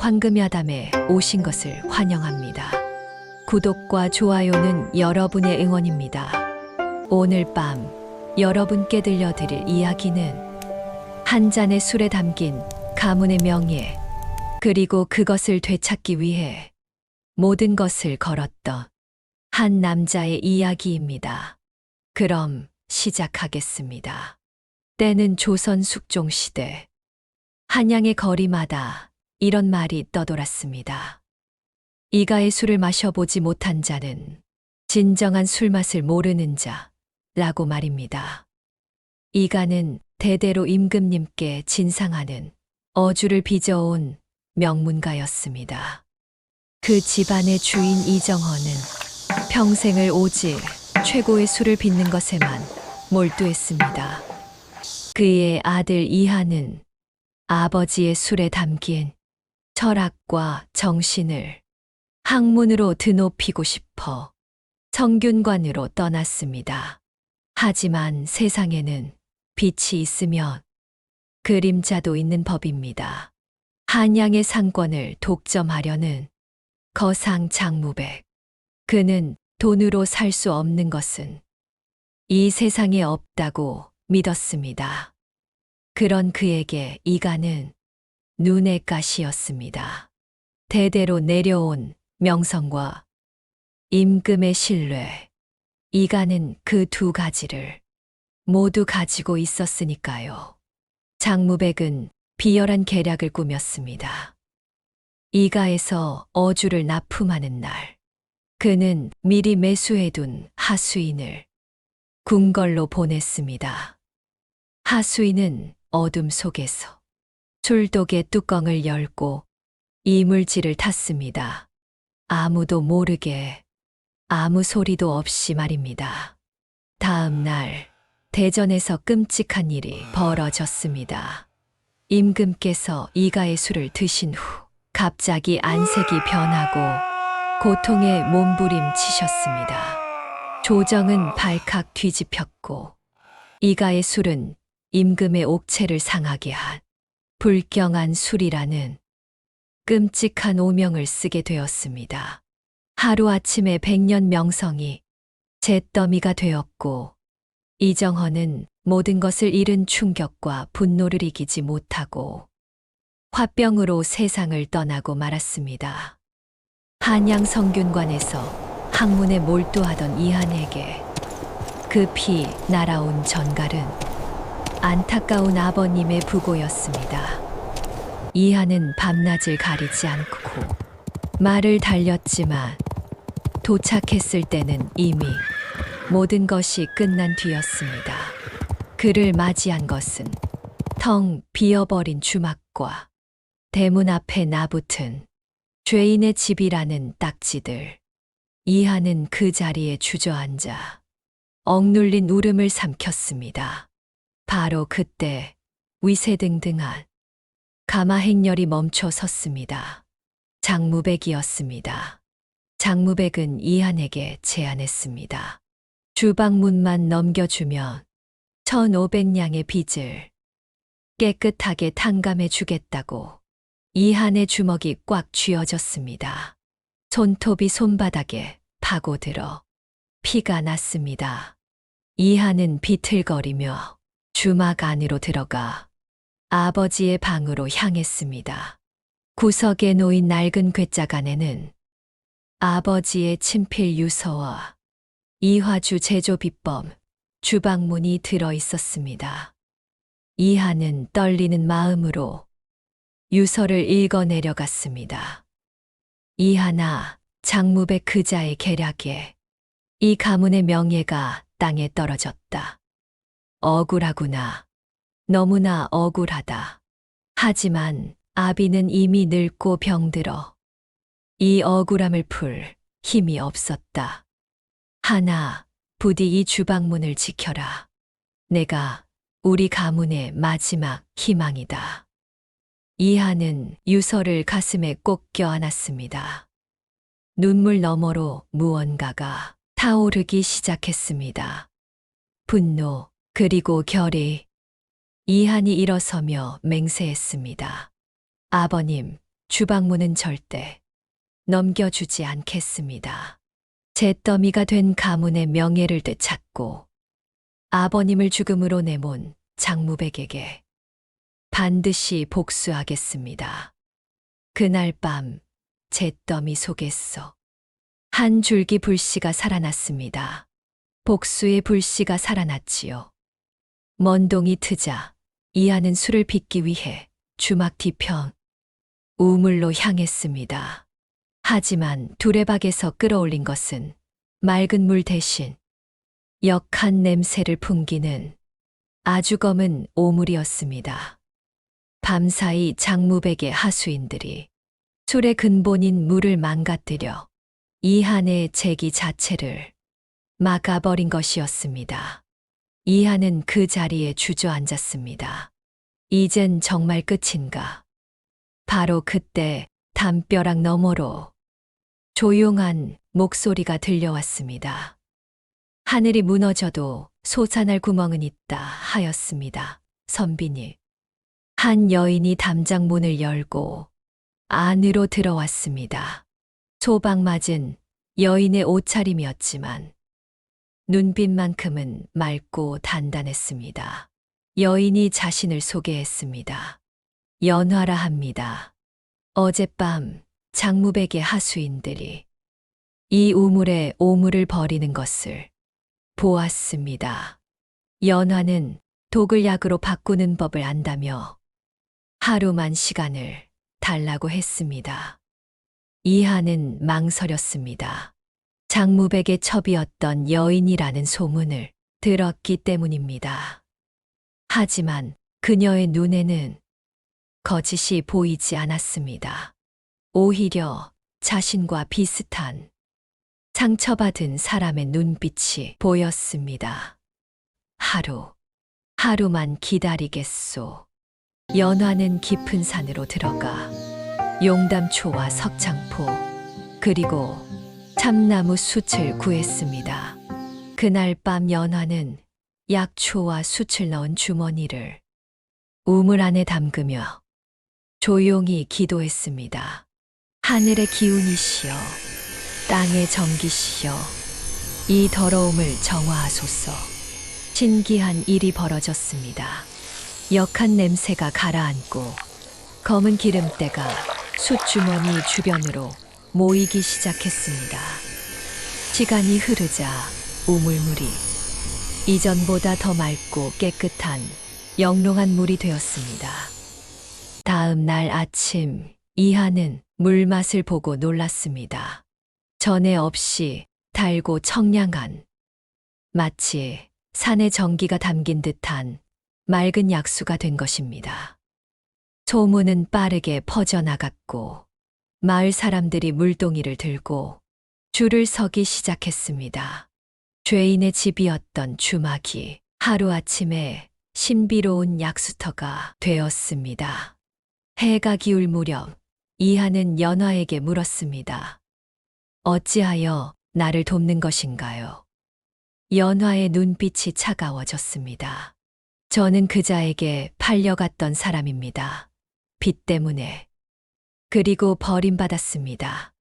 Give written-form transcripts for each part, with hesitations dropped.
황금야담에 오신 것을 환영합니다. 구독과 좋아요는 여러분의 응원입니다. 오늘 밤 여러분께 들려드릴 이야기는 한 잔의 술에 담긴 가문의 명예, 그리고 그것을 되찾기 위해 모든 것을 걸었던 한 남자의 이야기입니다. 그럼 시작하겠습니다. 때는 조선 숙종시대. 한양의 거리마다 이런 말이 떠돌았습니다. 이가의 술을 마셔보지 못한 자는 진정한 술맛을 모르는 자라고 말입니다. 이가는 대대로 임금님께 진상하는 어주를 빚어온 명문가였습니다. 그 집안의 주인 이정헌은 평생을 오직 최고의 술을 빚는 것에만 몰두했습니다. 그의 아들 이하는 아버지의 술에 담긴 철학과 정신을 학문으로 드높이고 싶어 성균관으로 떠났습니다. 하지만 세상에는 빛이 있으면 그림자도 있는 법입니다. 한양의 상권을 독점하려는 거상 장무백. 그는 돈으로 살 수 없는 것은 이 세상에 없다고 믿었습니다. 그런 그에게 이가는 눈의 가시였습니다. 대대로 내려온 명성과 임금의 신뢰. 이가는 그 두 가지를 모두 가지고 있었으니까요. 장무백은 비열한 계략을 꾸몄습니다. 이가에서 어주를 납품하는 날, 그는 미리 매수해둔 하수인을 궁궐로 보냈습니다. 하수인은 어둠 속에서 술독의 뚜껑을 열고 이물질을 탔습니다. 아무도 모르게, 아무 소리도 없이 말입니다. 다음 날 대전에서 끔찍한 일이 벌어졌습니다. 임금께서 이가의 술을 드신 후 갑자기 안색이 변하고 고통에 몸부림치셨습니다. 조정은 발칵 뒤집혔고 이가의 술은 임금의 옥체를 상하게 한 불경한 술이라는 끔찍한 오명을 쓰게 되었습니다. 하루아침에 100년 명성이 잿더미가 되었고 이정헌은 모든 것을 잃은 충격과 분노를 이기지 못하고 화병으로 세상을 떠나고 말았습니다. 한양 성균관에서 학문에 몰두하던 이한에게 급히 날아온 전갈은 안타까운 아버님의 부고였습니다. 이한은 밤낮을 가리지 않고 말을 달렸지만 도착했을 때는 이미 모든 것이 끝난 뒤였습니다. 그를 맞이한 것은 텅 비어버린 주막과 대문 앞에 나붙은 죄인의 집이라는 딱지들. 이하는 그 자리에 주저앉아 억눌린 울음을 삼켰습니다. 바로 그때 위세등등한 가마 행렬이 멈춰 섰습니다. 장무백이었습니다. 장무백은 이한에게 제안했습니다. 주방문만 넘겨주면 1,500냥의 빚을 깨끗하게 탕감해 주겠다고. 이한의 주먹이 꽉 쥐어졌습니다. 손톱이 손바닥에 파고들어 피가 났습니다. 이한은 비틀거리며 주막 안으로 들어가 아버지의 방으로 향했습니다. 구석에 놓인 낡은 괴짝 안에는 아버지의 친필 유서와 이화주 제조 비법 주방문이 들어 있었습니다. 이한은 떨리는 마음으로 유서를 읽어 내려갔습니다. 이하나 장무백 그자의 계략에 이 가문의 명예가 땅에 떨어졌다. 억울하구나. 너무나 억울하다. 하지만 아비는 이미 늙고 병들어 이 억울함을 풀 힘이 없었다. 하나, 부디 이 주방문을 지켜라. 내가 우리 가문의 마지막 희망이다. 이하는 유서를 가슴에 꼭 껴안았습니다. 눈물 너머로 무언가가 타오르기 시작했습니다. 분노, 그리고 결의. 이한이 일어서며 맹세했습니다. 아버님, 주방문은 절대 넘겨주지 않겠습니다. 잿더미가 된 가문의 명예를 되찾고 아버님을 죽음으로 내몬 장무백에게 반드시 복수하겠습니다. 그날 밤 잿더미 속에서 한 줄기 불씨가 살아났습니다. 복수의 불씨가 살아났지요. 먼동이 트자 이하는 술을 빚기 위해 주막 뒤편 우물로 향했습니다. 하지만 두레박에서 끌어올린 것은 맑은 물 대신 역한 냄새를 풍기는 아주 검은 오물이었습니다. 밤사이 장무백의 하수인들이 술의 근본인 물을 망가뜨려 이한의 재기 자체를 막아버린 것이었습니다. 이한은 그 자리에 주저앉았습니다. 이젠 정말 끝인가? 바로 그때 담벼락 너머로 조용한 목소리가 들려왔습니다. 하늘이 무너져도 솟아날 구멍은 있다 하였습니다. 선비님. 한 여인이 담장 문을 열고 안으로 들어왔습니다. 소박맞은 여인의 옷차림이었지만 눈빛만큼은 맑고 단단했습니다. 여인이 자신을 소개했습니다. 연화라 합니다. 어젯밤 장무백의 하수인들이 이 우물에 오물을 버리는 것을 보았습니다. 연화는 독을 약으로 바꾸는 법을 안다며 하루만 시간을 달라고 했습니다. 이하는 망설였습니다. 장무백의 첩이었던 여인이라는 소문을 들었기 때문입니다. 하지만 그녀의 눈에는 거짓이 보이지 않았습니다. 오히려 자신과 비슷한 상처받은 사람의 눈빛이 보였습니다. 하루만 기다리겠소. 연화는 깊은 산으로 들어가 용담초와 석창포 그리고 참나무 숯을 구했습니다. 그날 밤 연화는 약초와 숯을 넣은 주머니를 우물 안에 담그며 조용히 기도했습니다. 하늘의 기운이시여, 땅의 정기시여, 이 더러움을 정화하소서. 신기한 일이 벌어졌습니다. 역한 냄새가 가라앉고 검은 기름때가 숯주머니 주변으로 모이기 시작했습니다. 시간이 흐르자 우물물이 이전보다 더 맑고 깨끗한 영롱한 물이 되었습니다. 다음 날 아침 이하는 물맛을 보고 놀랐습니다. 전에 없이 달고 청량한 마치 산의 정기가 담긴 듯한 맑은 약수가 된 것입니다. 소문은 빠르게 퍼져나갔고 마을 사람들이 물동이를 들고 줄을 서기 시작했습니다. 죄인의 집이었던 주막이 하루아침에 신비로운 약수터가 되었습니다. 해가 기울 무렵 이하는 연화에게 물었습니다. 어찌하여 나를 돕는 것인가요? 연화의 눈빛이 차가워졌습니다. 저는 그자에게 팔려갔던 사람입니다. 빚 때문에. 그리고 버림받았습니다.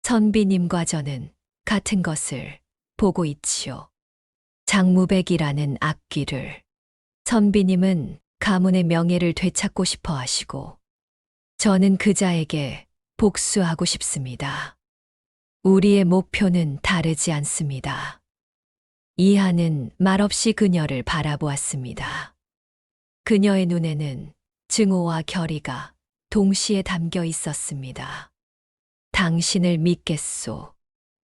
선비님과 저는 같은 것을 보고 있지요. 장무백이라는 악귀를. 선비님은 가문의 명예를 되찾고 싶어 하시고 저는 그자에게 복수하고 싶습니다. 우리의 목표는 다르지 않습니다. 이하는 말없이 그녀를 바라보았습니다. 그녀의 눈에는 증오와 결의가 동시에 담겨 있었습니다. 당신을 믿겠소.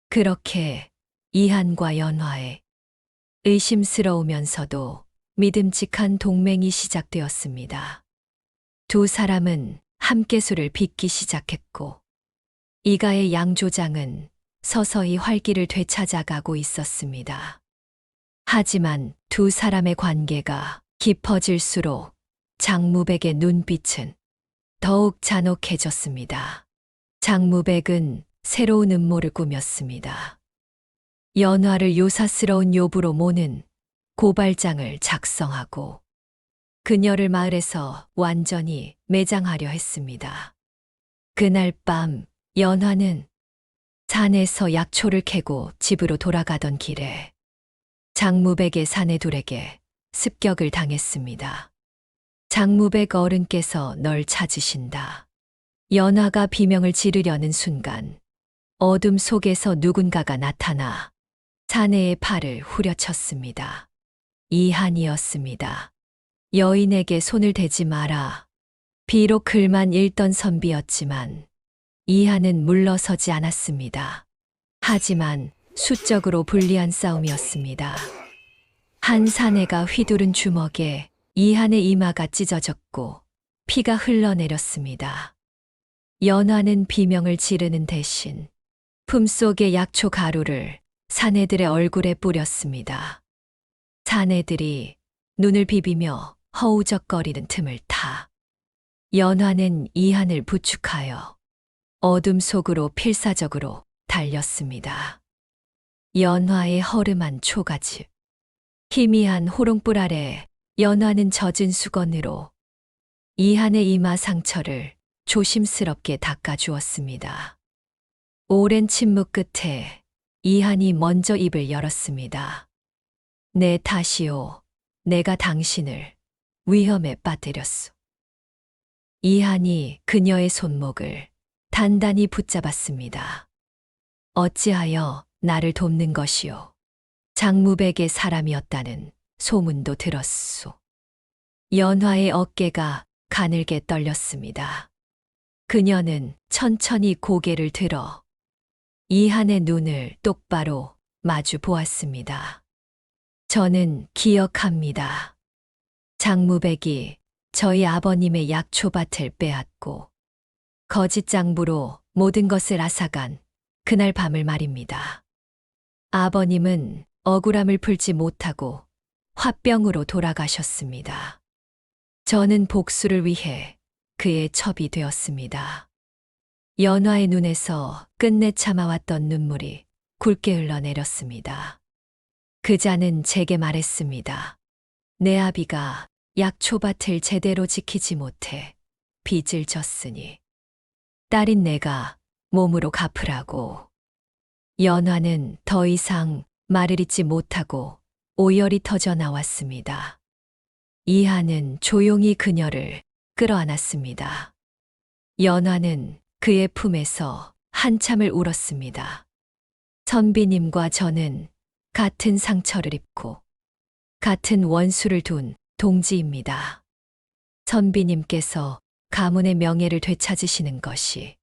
그렇게 이한과 연화의 의심스러우면서도 믿음직한 동맹이 시작되었습니다. 두 사람은 함께 술을 빚기 시작했고 이가의 양조장은 서서히 활기를 되찾아가고 있었습니다. 하지만 두 사람의 관계가 깊어질수록 장무백의 눈빛은 더욱 잔혹해졌습니다. 장무백은 새로운 음모를 꾸몄습니다. 연화를 요사스러운 요부로 모는 고발장을 작성하고 그녀를 마을에서 완전히 매장하려 했습니다. 그날 밤 연화는 산에서 약초를 캐고 집으로 돌아가던 길에 장무백의 사내둘에게 습격을 당했습니다. 장무백 어른께서 널 찾으신다. 연화가 비명을 지르려는 순간 어둠 속에서 누군가가 나타나 사내의 팔을 후려쳤습니다. 이한이었습니다. 여인에게 손을 대지 마라. 비록 글만 읽던 선비였지만 이한은 물러서지 않았습니다. 하지만 수적으로 불리한 싸움이었습니다. 한 사내가 휘두른 주먹에 이한의 이마가 찢어졌고 피가 흘러내렸습니다. 연화는 비명을 지르는 대신 품속의 약초 가루를 사내들의 얼굴에 뿌렸습니다. 사내들이 눈을 비비며 허우적거리는 틈을 타 연화는 이한을 부축하여 어둠 속으로 필사적으로 달렸습니다. 연화의 허름한 초가집, 희미한 호롱불 아래 연화는 젖은 수건으로 이한의 이마 상처를 조심스럽게 닦아주었습니다. 오랜 침묵 끝에 이한이 먼저 입을 열었습니다. 내 탓이오. 내가 당신을 위험에 빠뜨렸소. 이한이 그녀의 손목을 단단히 붙잡았습니다. 어찌하여 나를 돕는 것이오. 장무백의 사람이었다는 소문도 들었소. 연화의 어깨가 가늘게 떨렸습니다. 그녀는 천천히 고개를 들어 이한의 눈을 똑바로 마주 보았습니다. 저는 기억합니다. 장무백이 저희 아버님의 약초밭을 빼앗고 거짓 장부로 모든 것을 앗아간 그날 밤을 말입니다. 아버님은 억울함을 풀지 못하고 화병으로 돌아가셨습니다. 저는 복수를 위해 그의 첩이 되었습니다. 연화의 눈에서 끝내 참아왔던 눈물이 굵게 흘러내렸습니다. 그자는 제게 말했습니다. 내 아비가 약초밭을 제대로 지키지 못해 빚을 졌으니 딸인 내가 몸으로 갚으라고. 연화는 더 이상 말을 잇지 못하고 오열이 터져 나왔습니다. 이한은 조용히 그녀를 끌어안았습니다. 연화는 그의 품에서 한참을 울었습니다. 선비님과 저는 같은 상처를 입고 같은 원수를 둔 동지입니다. 선비님께서 가문의 명예를 되찾으시는 것이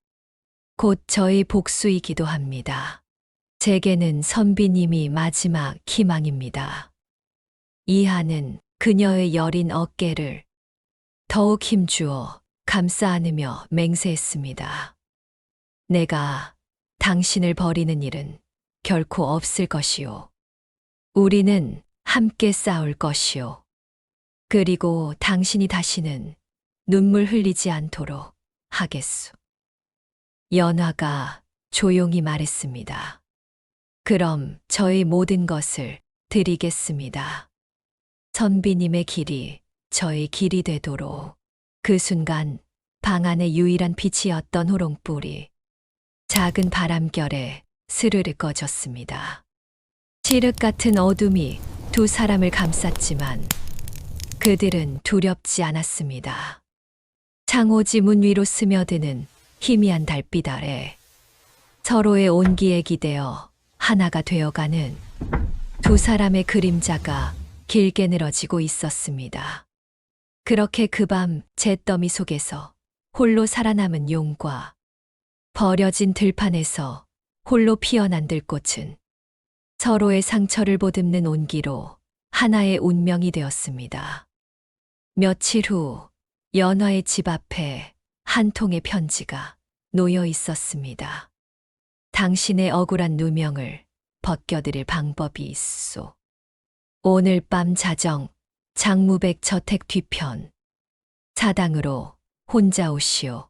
곧 저의 복수이기도 합니다. 제게는 선비님이 마지막 희망입니다. 이한은 그녀의 여린 어깨를 더욱 힘주어 감싸 안으며 맹세했습니다. 내가 당신을 버리는 일은 결코 없을 것이오. 우리는 함께 싸울 것이오. 그리고 당신이 다시는 눈물 흘리지 않도록 하겠소. 연화가 조용히 말했습니다. 그럼 저의 모든 것을 드리겠습니다. 선비님의 길이 저의 길이 되도록. 그 순간 방 안의 유일한 빛이었던 호롱불이 작은 바람결에 스르르 꺼졌습니다. 칠흑 같은 어둠이 두 사람을 감쌌지만 그들은 두렵지 않았습니다. 창호지 문 위로 스며드는 희미한 달빛 아래 서로의 온기에 기대어 하나가 되어가는 두 사람의 그림자가 길게 늘어지고 있었습니다. 그렇게 그 밤 잿더미 속에서 홀로 살아남은 용과 버려진 들판에서 홀로 피어난 들꽃은 서로의 상처를 보듬는 온기로 하나의 운명이 되었습니다. 며칠 후 연화의 집 앞에 한 통의 편지가 놓여 있었습니다. 당신의 억울한 누명을 벗겨드릴 방법이 있소. 오늘 밤 자정 장무백 저택 뒤편 사당으로 혼자 오시오.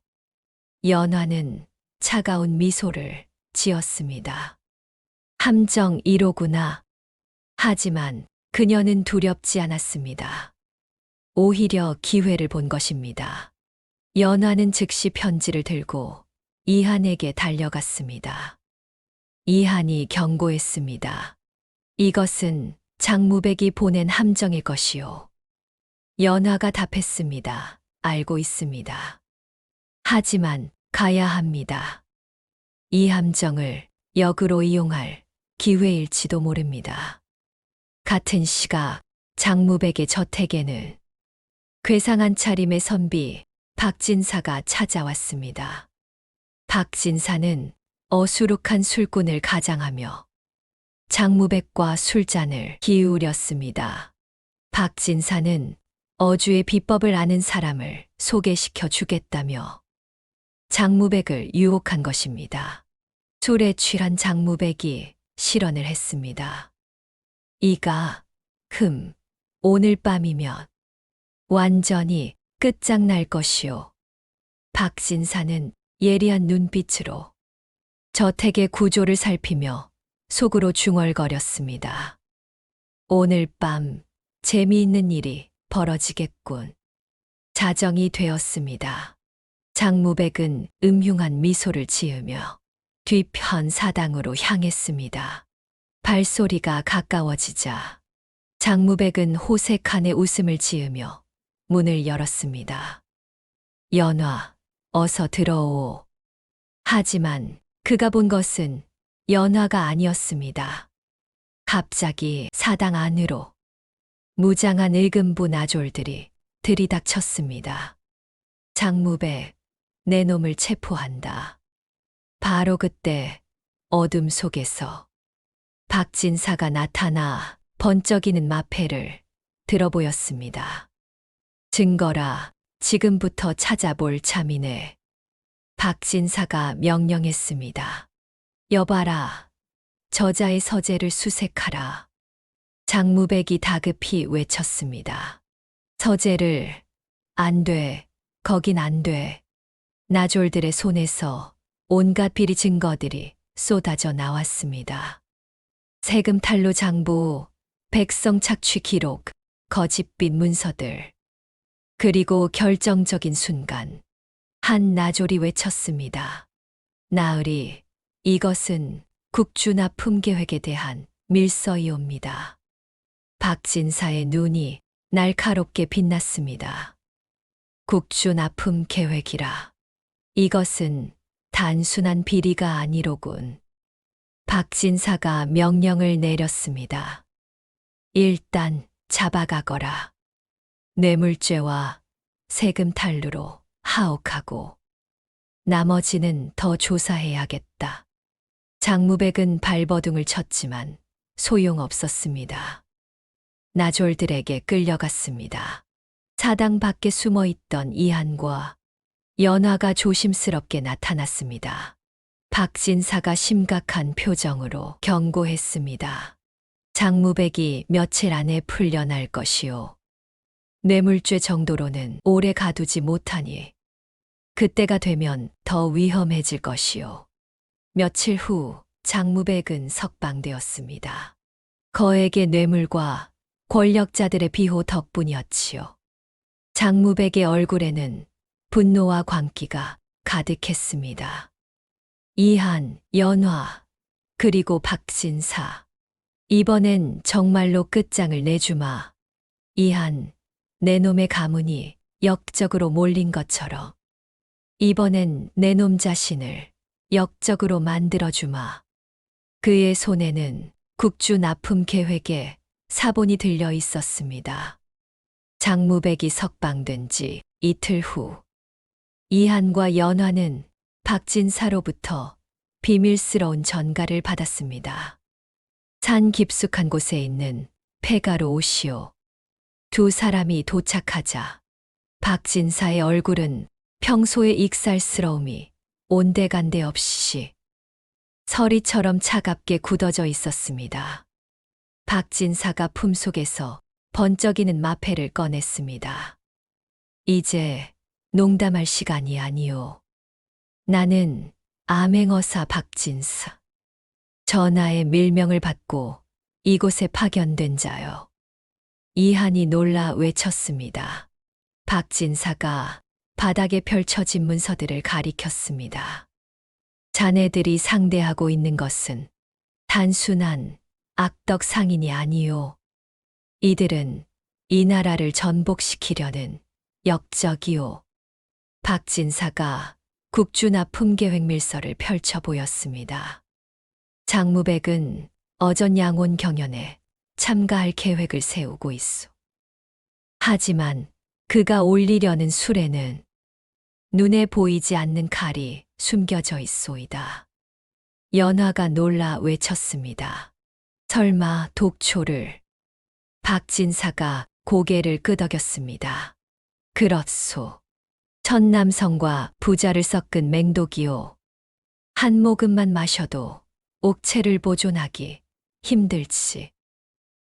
연화는 차가운 미소를 지었습니다. 함정 1호구나. 하지만 그녀는 두렵지 않았습니다. 오히려 기회를 본 것입니다. 연화는 즉시 편지를 들고 이한에게 달려갔습니다. 이한이 경고했습니다. 이것은 장무백이 보낸 함정일 것이요. 연화가 답했습니다. 알고 있습니다. 하지만 가야 합니다. 이 함정을 역으로 이용할 기회일지도 모릅니다. 같은 시각 장무백의 저택에는 괴상한 차림의 선비 박진사가 찾아왔습니다. 박진사는 어수룩한 술꾼을 가장하며 장무백과 술잔을 기울였습니다. 박진사는 어주의 비법을 아는 사람을 소개시켜 주겠다며 장무백을 유혹한 것입니다. 술에 취한 장무백이 실언을 했습니다. 이가 오늘 밤이면 완전히 끝장날 것이오. 박진사는 예리한 눈빛으로 저택의 구조를 살피며 속으로 중얼거렸습니다. 오늘 밤 재미있는 일이 벌어지겠군. 자정이 되었습니다. 장무백은 음흉한 미소를 지으며 뒤편 사당으로 향했습니다. 발소리가 가까워지자 장무백은 호색한의 웃음을 지으며 문을 열었습니다. 연화, 어서 들어오. 하지만 그가 본 것은 연화가 아니었습니다. 갑자기 사당 안으로 무장한 일금부 나졸들이 들이닥쳤습니다. 장무백, 내 놈을 체포한다. 바로 그때 어둠 속에서 박진사가 나타나 번쩍이는 마패를 들어 보였습니다. 증거라, 지금부터 찾아볼 참이네. 박진사가 명령했습니다. 여봐라, 저자의 서재를 수색하라. 장무백이 다급히 외쳤습니다. 서재를, 안 돼, 거긴 안 돼. 나졸들의 손에서 온갖 비리 증거들이 쏟아져 나왔습니다. 세금 탈루 장부, 백성 착취 기록, 거짓빛 문서들. 그리고 결정적인 순간 한 나졸이 외쳤습니다. 나으리, 이것은 국주납품 계획에 대한 밀서이옵니다. 박진사의 눈이 날카롭게 빛났습니다. 국주납품 계획이라. 이것은 단순한 비리가 아니로군. 박진사가 명령을 내렸습니다. 일단 잡아가거라. 뇌물죄와 세금 탈루로 하옥하고 나머지는 더 조사해야겠다. 장무백은 발버둥을 쳤지만 소용없었습니다. 나졸들에게 끌려갔습니다. 사당 밖에 숨어 있던 이한과 연화가 조심스럽게 나타났습니다. 박진사가 심각한 표정으로 경고했습니다. 장무백이 며칠 안에 풀려날 것이오. 뇌물죄 정도로는 오래 가두지 못하니 그때가 되면 더 위험해질 것이오. 며칠 후 장무백은 석방되었습니다. 거액의 뇌물과 권력자들의 비호 덕분이었지요. 장무백의 얼굴에는 분노와 광기가 가득했습니다. 이한, 연화, 그리고 박진사. 이번엔 정말로 끝장을 내주마. 이한, 내 놈의 가문이 역적으로 몰린 것처럼 이번엔 내 놈 자신을 역적으로 만들어주마. 그의 손에는 국주 납품 계획에 사본이 들려 있었습니다. 장무백이 석방된 지 이틀 후 이한과 연화는 박진사로부터 비밀스러운 전가를 받았습니다. 산 깊숙한 곳에 있는 폐가로 오시오. 두 사람이 도착하자 박진사의 얼굴은 평소의 익살스러움이 온데간데 없이 서리처럼 차갑게 굳어져 있었습니다. 박진사가 품속에서 번쩍이는 마패를 꺼냈습니다. 이제 농담할 시간이 아니오. 나는 암행어사 박진사. 전하의 밀명을 받고 이곳에 파견된 자요. 이한이 놀라 외쳤습니다. 박진사가 바닥에 펼쳐진 문서들을 가리켰습니다. 자네들이 상대하고 있는 것은 단순한 악덕 상인이 아니요. 이들은 이 나라를 전복시키려는 역적이요. 박진사가 국주나 품계획밀서를 펼쳐 보였습니다. 장무백은 어전 양온 경연에 참가할 계획을 세우고 있소. 하지만 그가 올리려는 술에는 눈에 보이지 않는 칼이 숨겨져 있소이다. 연화가 놀라 외쳤습니다. 설마 독초를. 박진사가 고개를 끄덕였습니다. 그렇소. 천남성과 부자를 섞은 맹독이요. 한 모금만 마셔도 옥체를 보존하기 힘들지.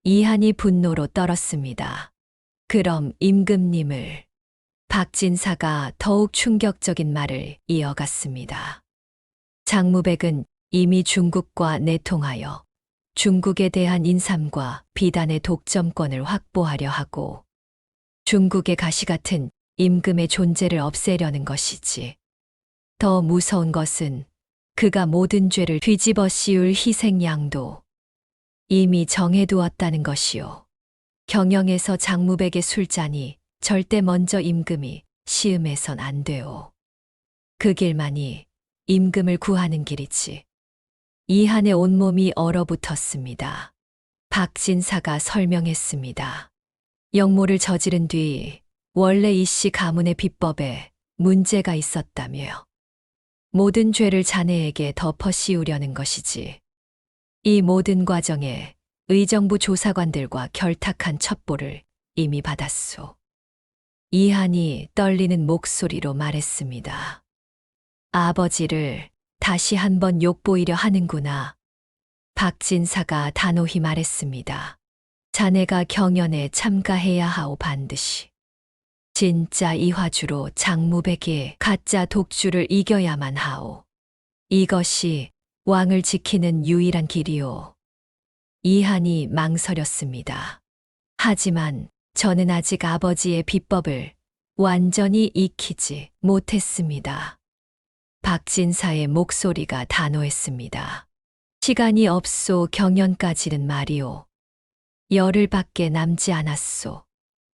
이한이 분노로 떨었습니다. 그럼 임금님을. 박진사가 더욱 충격적인 말을 이어갔습니다. 장무백은 이미 중국과 내통하여 중국에 대한 인삼과 비단의 독점권을 확보하려 하고 중국의 가시 같은 임금의 존재를 없애려는 것이지. 더 무서운 것은 그가 모든 죄를 뒤집어 씌울 희생양도 이미 정해두었다는 것이요. 경영에서 장무백의 술잔이 절대 먼저 임금이 시음해선 안 돼요. 그 길만이 임금을 구하는 길이지. 이한의 온몸이 얼어붙었습니다. 박진사가 설명했습니다. 역모를 저지른 뒤 원래 이씨 가문의 비법에 문제가 있었다며 모든 죄를 자네에게 덮어 씌우려는 것이지. 이 모든 과정에 의정부 조사관들과 결탁한 첩보를 이미 받았소. 이한이 떨리는 목소리로 말했습니다. 아버지를 다시 한번 욕보이려 하는구나. 박진사가 단호히 말했습니다. 자네가 경연에 참가해야 하오 반드시. 진짜 이화주로 장무백의 가짜 독주를 이겨야만 하오. 이것이 왕을 지키는 유일한 길이오. 이한이 망설였습니다. 하지만 저는 아직 아버지의 비법을 완전히 익히지 못했습니다. 박진사의 목소리가 단호했습니다. 시간이 없소. 경연까지는 말이오. 열흘밖에 남지 않았소.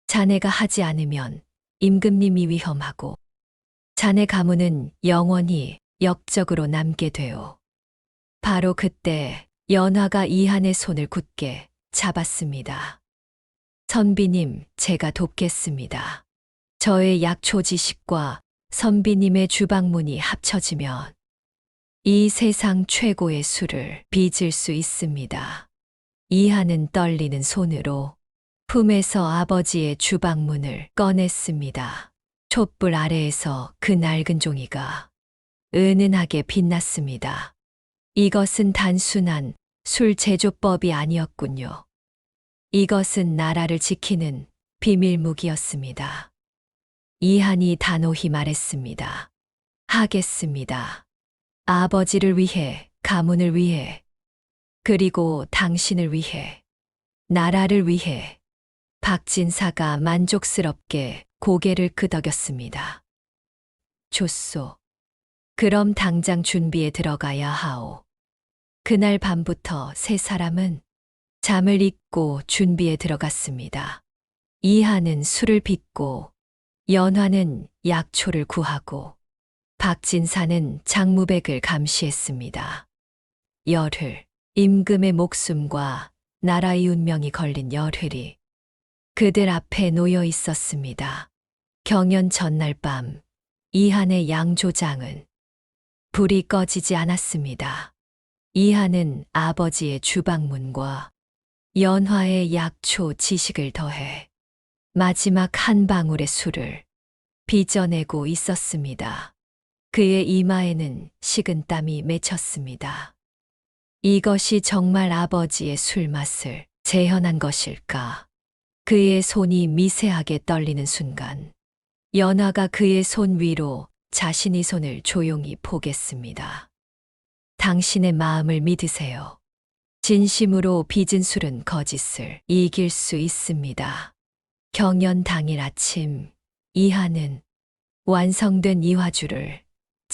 자네가 하지 않으면 임금님이 위험하고 자네 가문은 영원히 역적으로 남게 되오. 바로 그때 연화가 이한의 손을 굳게 잡았습니다. 선비님, 제가 돕겠습니다. 저의 약초 지식과 선비님의 주방문이 합쳐지면 이 세상 최고의 술을 빚을 수 있습니다. 이한은 떨리는 손으로 품에서 아버지의 주방문을 꺼냈습니다. 촛불 아래에서 그 낡은 종이가 은은하게 빛났습니다. 이것은 단순한 술 제조법이 아니었군요. 이것은 나라를 지키는 비밀무기였습니다. 이한이 단호히 말했습니다. 하겠습니다. 아버지를 위해, 가문을 위해, 그리고 당신을 위해, 나라를 위해. 박진사가 만족스럽게 고개를 끄덕였습니다. 좋소. 그럼 당장 준비에 들어가야 하오. 그날 밤부터 세 사람은 잠을 잊고 준비에 들어갔습니다. 이한은 술을 빚고 연화는 약초를 구하고 박진사는 장무백을 감시했습니다. 열흘, 임금의 목숨과 나라의 운명이 걸린 열흘이 그들 앞에 놓여 있었습니다. 경연 전날 밤, 이한의 양조장은 불이 꺼지지 않았습니다. 이한은 아버지의 주방문과 연화의 약초 지식을 더해 마지막 한 방울의 술을 빚어내고 있었습니다. 그의 이마에는 식은땀이 맺혔습니다. 이것이 정말 아버지의 술맛을 재현한 것일까? 그의 손이 미세하게 떨리는 순간, 연화가 그의 손 위로 자신의 손을 조용히 포겠습니다. 당신의 마음을 믿으세요. 진심으로 빚은 술은 거짓을 이길 수 있습니다. 경연 당일 아침, 이한은 완성된 이화주를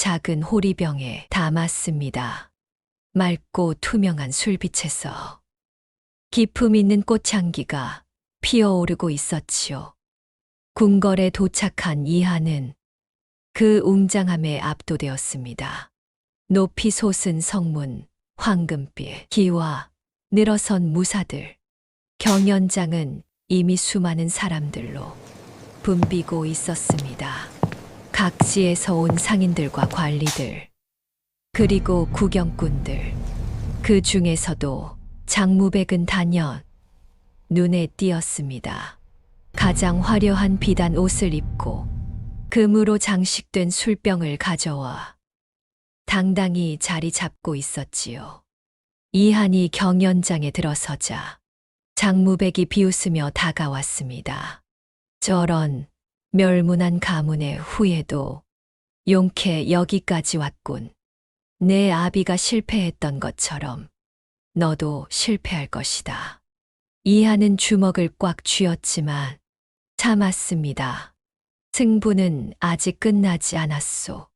작은 호리병에 담았습니다. 맑고 투명한 술빛에서 기품 있는 꽃향기가 피어오르고 있었지요. 궁궐에 도착한 이하는 그 웅장함에 압도되었습니다. 높이 솟은 성문, 황금빛 기와 늘어선 무사들. 경연장은 이미 수많은 사람들로 붐비고 있었습니다. 각지에서 온 상인들과 관리들, 그리고 구경꾼들, 그 중에서도 장무백은 단연 눈에 띄었습니다. 가장 화려한 비단 옷을 입고 금으로 장식된 술병을 가져와 당당히 자리 잡고 있었지요. 이한이 경연장에 들어서자 장무백이 비웃으며 다가왔습니다. 저런 멸문한 가문의 후예도 용케 여기까지 왔군. 내 아비가 실패했던 것처럼 너도 실패할 것이다. 이하는 주먹을 꽉 쥐었지만 참았습니다. 승부는 아직 끝나지 않았소.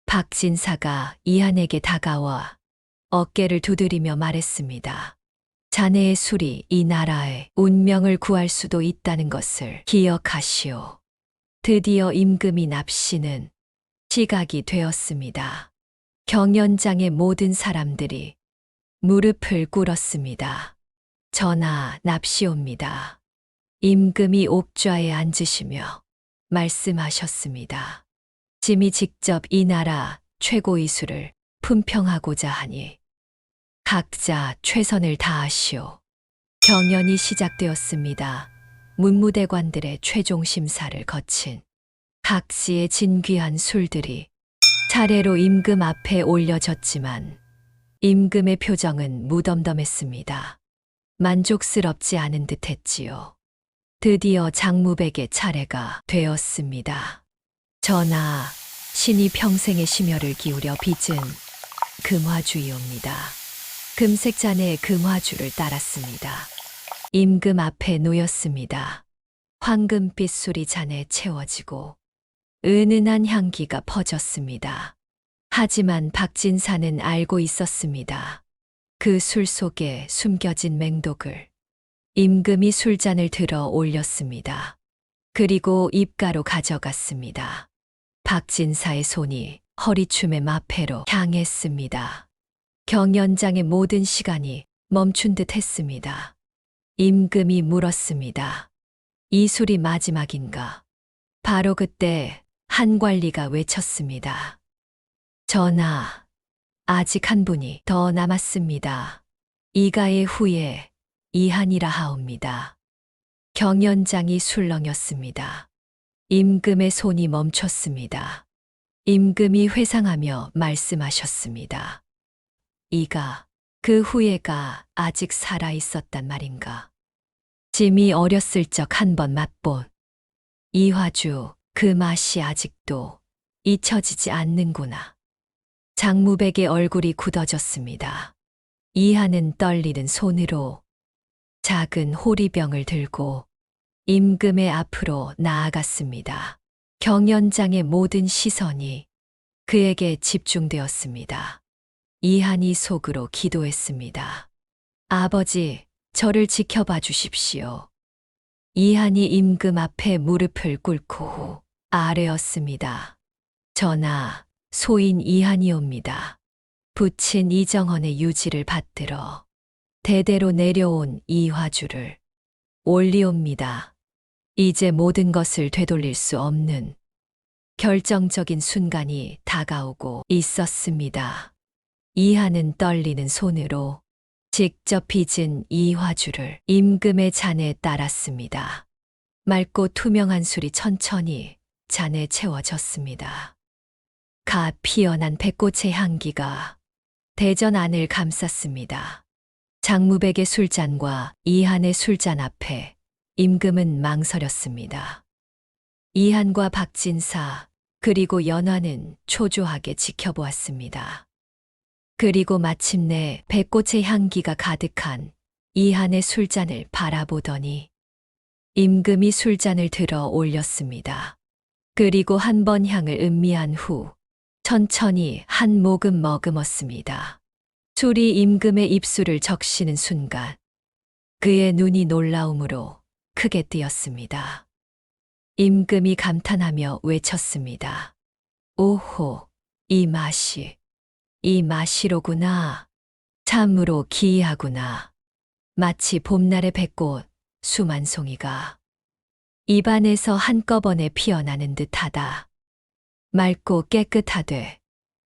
박진사가 이한에게 다가와 어깨를 두드리며 말했습니다. 자네의 술이 이 나라의 운명을 구할 수도 있다는 것을 기억하시오. 드디어 임금이 납시는 시각이 되었습니다. 경연장의 모든 사람들이 무릎을 꿇었습니다. 전하 납시옵니다. 임금이 옥좌에 앉으시며 말씀하셨습니다. 짐이 직접 이 나라 최고의 술을 품평하고자 하니 각자 최선을 다하시오. 경연이 시작되었습니다. 문무대관들의 최종 심사를 거친 각지의 진귀한 술들이 차례로 임금 앞에 올려졌지만 임금의 표정은 무덤덤했습니다. 만족스럽지 않은 듯 했지요. 드디어 장무백의 차례가 되었습니다. 전하, 신이 평생의 심혈을 기울여 빚은 금화주이옵니다. 금색 잔에 금화주를 따랐습니다. 임금 앞에 놓였습니다. 황금빛 술이 잔에 채워지고 은은한 향기가 퍼졌습니다. 하지만 박진사는 알고 있었습니다. 그 술 속에 숨겨진 맹독을. 임금이 술잔을 들어 올렸습니다. 그리고 입가로 가져갔습니다. 박진사의 손이 허리춤의 마패로 향했습니다. 경연장의 모든 시간이 멈춘 듯 했습니다. 임금이 물었습니다. 이 술이 마지막인가? 바로 그때 한 관리가 외쳤습니다. 전하, 아직 한 분이 더 남았습니다. 이가의 후예 이한이라 하옵니다. 경연장이 술렁였습니다. 임금의 손이 멈췄습니다. 임금이 회상하며 말씀하셨습니다. 이가, 그 후예가 아직 살아 있었단 말인가. 짐이 어렸을 적 한 번 맛본 이화주, 그 맛이 아직도 잊혀지지 않는구나. 장무백의 얼굴이 굳어졌습니다. 이하는 떨리는 손으로 작은 호리병을 들고 임금의 앞으로 나아갔습니다. 경연장의 모든 시선이 그에게 집중되었습니다. 이한이 속으로 기도했습니다. 아버지, 저를 지켜봐 주십시오. 이한이 임금 앞에 무릎을 꿇고 아뢰었습니다. 전하, 소인 이한이옵니다. 부친 이정헌의 유지를 받들어 대대로 내려온 이화주를 올리옵니다. 이제 모든 것을 되돌릴 수 없는 결정적인 순간이 다가오고 있었습니다. 이하는 떨리는 손으로 직접 빚은 이화주를 임금의 잔에 따랐습니다. 맑고 투명한 술이 천천히 잔에 채워졌습니다. 가 피어난 백꽃의 향기가 대전 안을 감쌌습니다. 장무백의 술잔과 이한의 술잔 앞에 임금은 망설였습니다. 이한과 박진사 그리고 연화는 초조하게 지켜보았습니다. 그리고 마침내 백꽃의 향기가 가득한 이한의 술잔을 바라보더니 임금이 술잔을 들어 올렸습니다. 그리고 한 번 향을 음미한 후 천천히 한 모금 머금었습니다. 술이 임금의 입술을 적시는 순간 그의 눈이 놀라움으로 크게 뜨였습니다. 임금이 감탄하며 외쳤습니다. 오호, 이 맛이로구나. 참으로 기이하구나. 마치 봄날의 백꽃 수만 송이가 입안에서 한꺼번에 피어나는 듯하다. 맑고 깨끗하되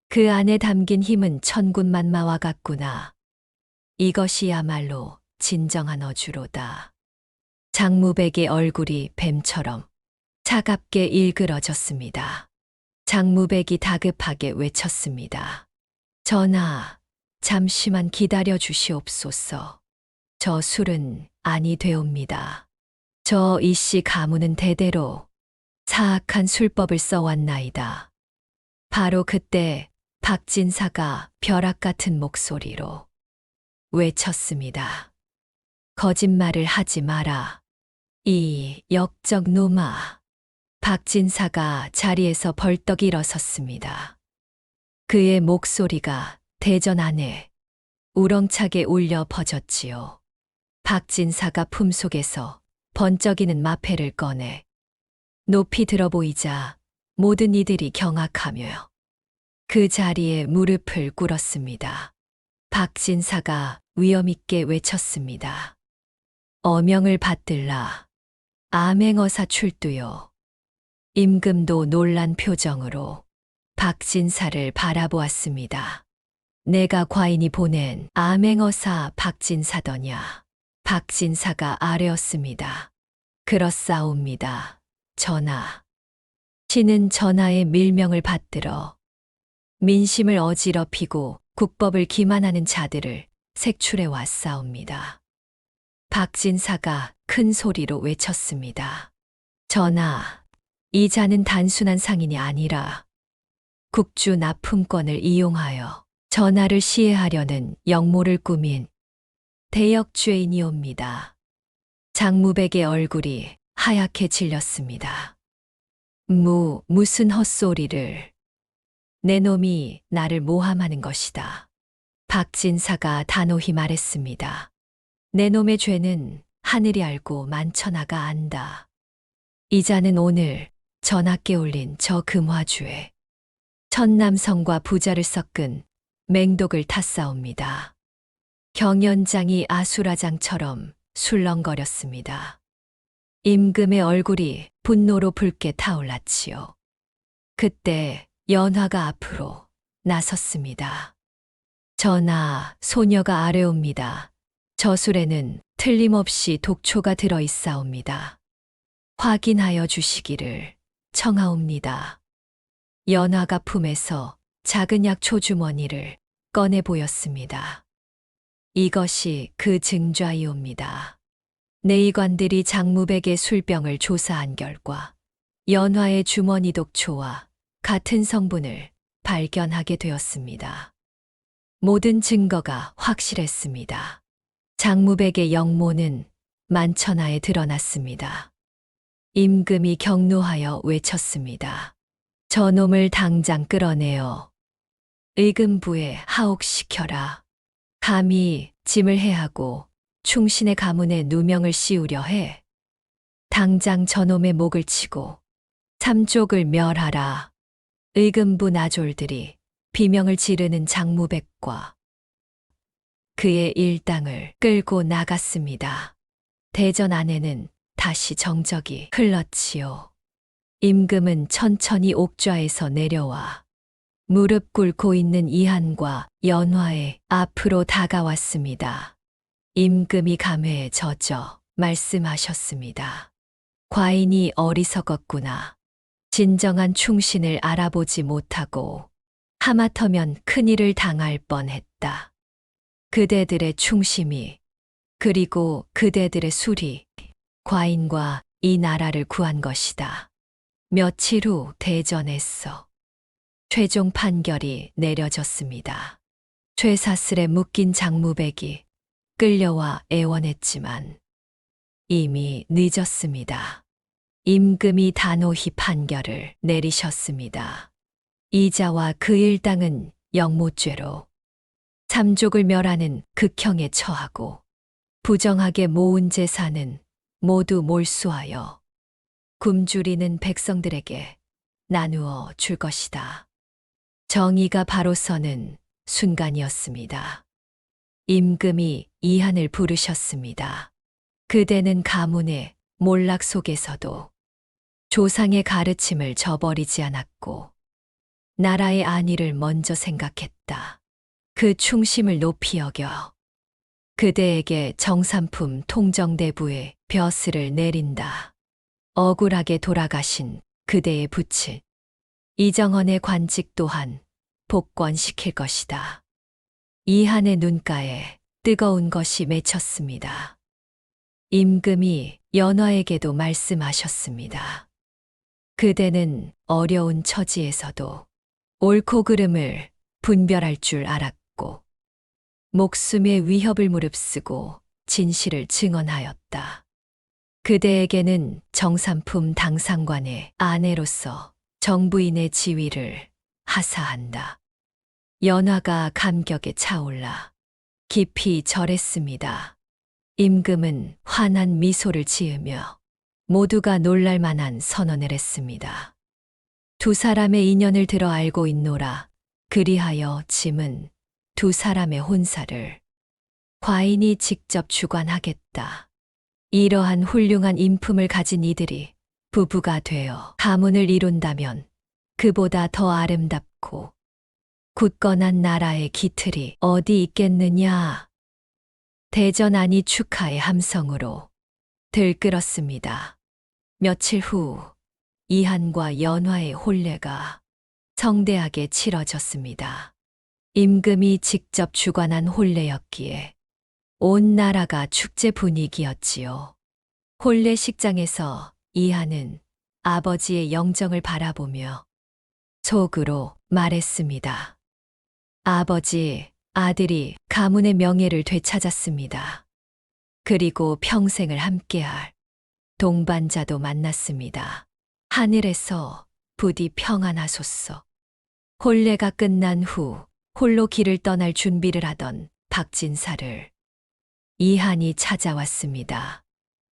그 안에 담긴 힘은 천군만마와 같구나. 이것이야말로 진정한 어주로다. 장무백의 얼굴이 뱀처럼 차갑게 일그러졌습니다. 장무백이 다급하게 외쳤습니다. 전하, 잠시만 기다려 주시옵소서. 저 술은 아니 되옵니다. 저 이씨 가문은 대대로 사악한 술법을 써왔나이다. 바로 그때 박진사가 벼락 같은 목소리로 외쳤습니다. 거짓말을 하지 마라. 이 역적 놈아. 박진사가 자리에서 벌떡 일어섰습니다. 그의 목소리가 대전 안에 우렁차게 울려 퍼졌지요. 박진사가 품속에서 번쩍이는 마패를 꺼내 높이 들어 보이자 모든 이들이 경악하며 그 자리에 무릎을 꿇었습니다. 박진사가 위엄있게 외쳤습니다. 어명을 받들라. 암행어사 출두요. 임금도 놀란 표정으로 박진사를 바라보았습니다. 내가 과인이 보낸 암행어사 박진사더냐. 박진사가 아뢰었습니다. 그렇사옵니다. 전하. 신은 전하의 밀명을 받들어 민심을 어지럽히고 국법을 기만하는 자들을 색출해 왔사옵니다. 박진사가 큰 소리로 외쳤습니다. 전하, 이 자는 단순한 상인이 아니라 국주 납품권을 이용하여 전하를 시해하려는 역모를 꾸민 대역죄인이옵니다. 장무백의 얼굴이 하얗게 질렸습니다. 무슨 헛소리를. 내 놈이 나를 모함하는 것이다. 박진사가 단호히 말했습니다. 내 놈의 죄는 하늘이 알고 만천하가 안다. 이 자는 오늘 전하께 올린 저 금화주에 천남성과 부자를 섞은 맹독을 탔사옵니다. 경연장이 아수라장처럼 술렁거렸습니다. 임금의 얼굴이 분노로 붉게 타올랐지요. 그때 연화가 앞으로 나섰습니다. 전하, 소녀가 아뢰옵니다. 저 술에는 틀림없이 독초가 들어 있사옵니다. 확인하여 주시기를 청하옵니다. 연화가 품에서 작은 약초 주머니를 꺼내 보였습니다. 이것이 그 증좌이옵니다. 내의관들이 장무백의 술병을 조사한 결과 연화의 주머니 독초와 같은 성분을 발견하게 되었습니다. 모든 증거가 확실했습니다. 장무백의 역모는 만천하에 드러났습니다. 임금이 경노하여 외쳤습니다. 저놈을 당장 끌어내어 의금부에 하옥시켜라. 감히 짐을 해하고 충신의 가문에 누명을 씌우려 해. 당장 저놈의 목을 치고 삼족을 멸하라. 의금부 나졸들이 비명을 지르는 장무백과 그의 일당을 끌고 나갔습니다. 대전 안에는 다시 정적이 흘렀지요. 임금은 천천히 옥좌에서 내려와 무릎 꿇고 있는 이한과 연화의 앞으로 다가왔습니다. 임금이 감회에 젖어 말씀하셨습니다. 과인이 어리석었구나. 진정한 충신을 알아보지 못하고 하마터면 큰일을 당할 뻔했다. 그대들의 충심이 그리고 그대들의 술이 과인과 이 나라를 구한 것이다. 며칠 후 대전에서 최종 판결이 내려졌습니다. 쇠사슬에 묶인 장무백이 끌려와 애원했지만 이미 늦었습니다. 임금이 단호히 판결을 내리셨습니다. 이자와 그 일당은 영모죄로 삼족을 멸하는 극형에 처하고 부정하게 모은 재산은 모두 몰수하여 굶주리는 백성들에게 나누어 줄 것이다. 정의가 바로 서는 순간이었습니다. 임금이 이한을 부르셨습니다. 그대는 가문의 몰락 속에서도 조상의 가르침을 저버리지 않았고 나라의 안위를 먼저 생각했다. 그 충심을 높이 여겨 그대에게 정삼품 통정대부의 벼슬을 내린다. 억울하게 돌아가신 그대의 부친 이정헌의 관직 또한 복권시킬 것이다. 이한의 눈가에 뜨거운 것이 맺혔습니다. 임금이 연화에게도 말씀하셨습니다. 그대는 어려운 처지에서도 옳고 그름을 분별할 줄 알았고 목숨의 위협을 무릅쓰고 진실을 증언하였다. 그대에게는 정삼품 당상관의 아내로서 정부인의 지위를 하사한다. 연화가 감격에 차올라 깊이 절했습니다. 임금은 환한 미소를 지으며 모두가 놀랄 만한 선언을 했습니다. 두 사람의 인연을 들어 알고 있노라. 그리하여 짐은 두 사람의 혼사를 과인이 직접 주관하겠다. 이러한 훌륭한 인품을 가진 이들이 부부가 되어 가문을 이룬다면 그보다 더 아름답고 굳건한 나라의 기틀이 어디 있겠느냐. 대전안이 축하의 함성으로 들끓었습니다. 며칠 후 이한과 연화의 혼례가 성대하게 치러졌습니다. 임금이 직접 주관한 혼례였기에 온 나라가 축제 분위기였지요. 혼례식장에서 이한은 아버지의 영정을 바라보며 속으로 말했습니다. 아버지, 아들이 가문의 명예를 되찾았습니다. 그리고 평생을 함께할 동반자도 만났습니다. 하늘에서 부디 평안하소서. 혼례가 끝난 후 홀로 길을 떠날 준비를 하던 박진사를 이한이 찾아왔습니다.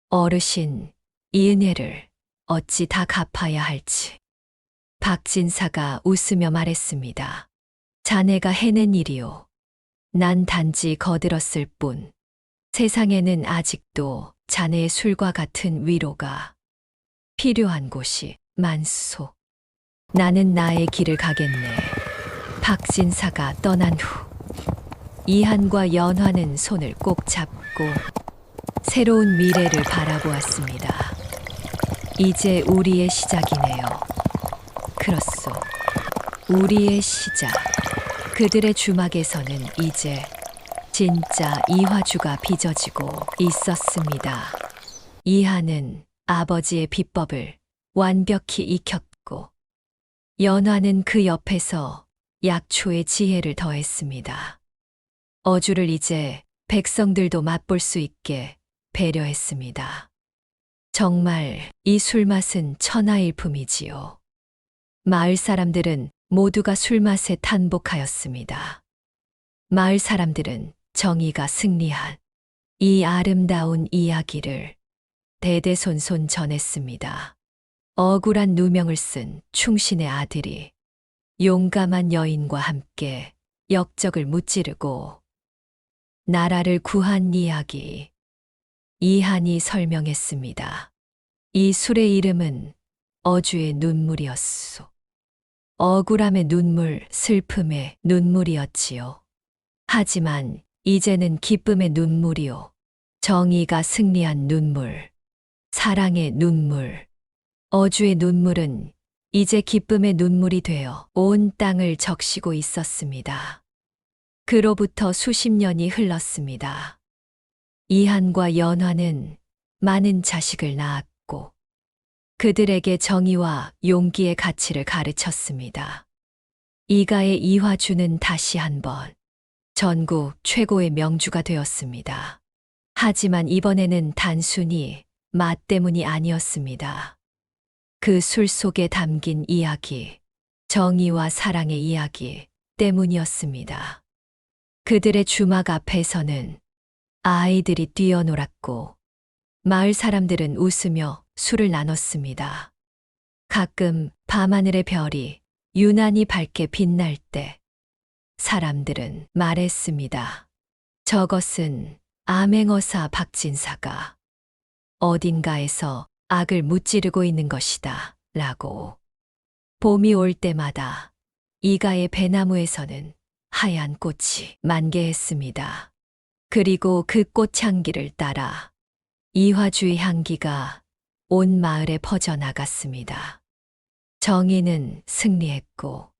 어르신, 이 은혜를 어찌 다 갚아야 할지. 박진사가 웃으며 말했습니다. 자네가 해낸 일이오. 난 단지 거들었을 뿐. 세상에는 아직도 자네의 술과 같은 위로가 필요한 곳이 많소. 나는 나의 길을 가겠네. 박진사가 떠난 후 이한과 연화는 손을 꼭 잡고 새로운 미래를 바라보았습니다. 이제 우리의 시작이네요. 그렇소. 우리의 시작. 그들의 주막에서는 이제 진짜 이화주가 빚어지고 있었습니다. 이한은 아버지의 비법을 완벽히 익혔고 연화는 그 옆에서 약초의 지혜를 더했습니다. 어주를 이제 백성들도 맛볼 수 있게 배려했습니다. 정말 이 술맛은 천하일품이지요. 마을 사람들은 모두가 술맛에 탄복하였습니다. 마을 사람들은 정의가 승리한 이 아름다운 이야기를 대대손손 전했습니다. 억울한 누명을 쓴 충신의 아들이 용감한 여인과 함께 역적을 무찌르고 나라를 구한 이야기. 이한이 설명했습니다. 이 술의 이름은 어주의 눈물이었소. 억울함의 눈물, 슬픔의 눈물이었지요. 하지만 이제는 기쁨의 눈물이요. 정의가 승리한 눈물, 사랑의 눈물. 어주의 눈물은 이제 기쁨의 눈물이 되어 온 땅을 적시고 있었습니다. 그로부터 수십 년이 흘렀습니다. 이한과 연화는 많은 자식을 낳았고 그들에게 정의와 용기의 가치를 가르쳤습니다. 이가의 이화주는 다시 한번 전국 최고의 명주가 되었습니다. 하지만 이번에는 단순히 맛 때문이 아니었습니다. 그 술 속에 담긴 이야기, 정의와 사랑의 이야기 때문이었습니다. 그들의 주막 앞에서는 아이들이 뛰어놀았고 마을 사람들은 웃으며 술을 나눴습니다. 가끔 밤하늘의 별이 유난히 밝게 빛날 때 사람들은 말했습니다. 저것은 암행어사 박진사가 어딘가에서 악을 무찌르고 있는 것이다. 라고. 봄이 올 때마다 이가의 배나무에서는 하얀 꽃이 만개했습니다. 그리고 그 꽃향기를 따라 이화주의 향기가 온 마을에 퍼져나갔습니다. 정의는 승리했고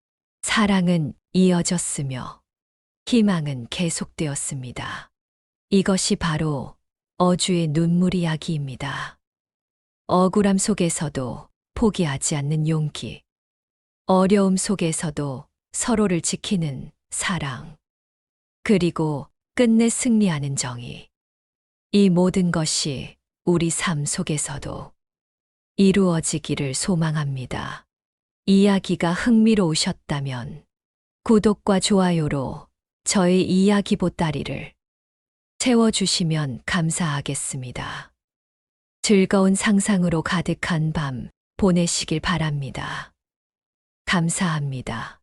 사랑은 이어졌으며 희망은 계속되었습니다. 이것이 바로 어주의 눈물 이야기입니다. 억울함 속에서도 포기하지 않는 용기, 어려움 속에서도 서로를 지키는 사랑, 그리고 끝내 승리하는 정의. 이 모든 것이 우리 삶 속에서도 이루어지기를 소망합니다. 이야기가 흥미로우셨다면 구독과 좋아요로 저의 이야기 보따리를 채워주시면 감사하겠습니다. 즐거운 상상으로 가득한 밤 보내시길 바랍니다. 감사합니다.